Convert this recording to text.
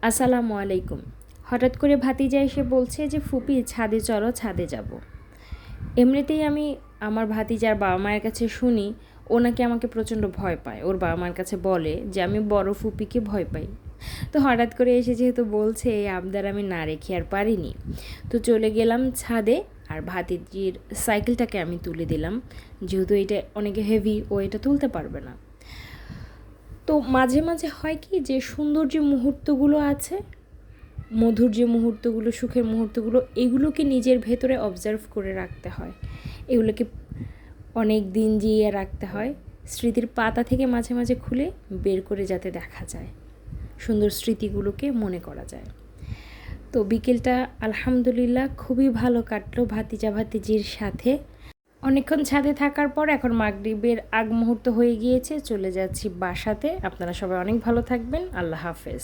আসসালামু আলাইকুম। হঠাৎ করে ভাতিজা এসে বলছে যে ফুপি ছাদে চলো, ছাদে যাব। এমনিতেই আমি আমার ভাতিজার বাবা মায়ের কাছে শুনি ও নাকি আমাকে প্রচণ্ড ভয় পায়, ওর বাবা মার কাছে বলে যে আমি বড় ফুপিকে ভয় পাই। তো হঠাৎ করে এসে যেহেতু বলছে, এই আবদার আমি না রেখে আর পারিনি। তো চলে গেলাম ছাদে, আর ভাতিজির সাইকেলটাকে আমি তুলে দিলাম, যেহেতু এটা অনেক হেভি, ও এটা তুলতে পারবে না। তো মাঝে মাঝে হয় কি যে সুন্দর যে মুহূর্তগুলো আছে, মধুর যে মুহূর্তগুলো, সুখের মুহূর্তগুলো, এগুলোকে নিজের ভেতরে অবজার্ভ করে রাখতে হয়, এগুলোকে অনেক দিন জিয়ে রাখতে হয়। স্মৃতির পাতা থেকে মাঝে মাঝে খুলে বের করে যাতে দেখা যায়, সুন্দর স্মৃতিগুলোকে মনে করা যায়। তো বিকেলটা আলহামদুলিল্লাহ খুবই ভালো কাটলো ভাতিজা ভাতিজির সাথে। অনেকক্ষণ ছাদে থাকার পর এখন মাগরিবের আগ মুহূর্ত হয়ে গিয়েছে, চলে যাচ্ছি বাসাতে। আপনারা সবাই অনেক ভালো থাকবেন। আল্লাহ হাফেজ।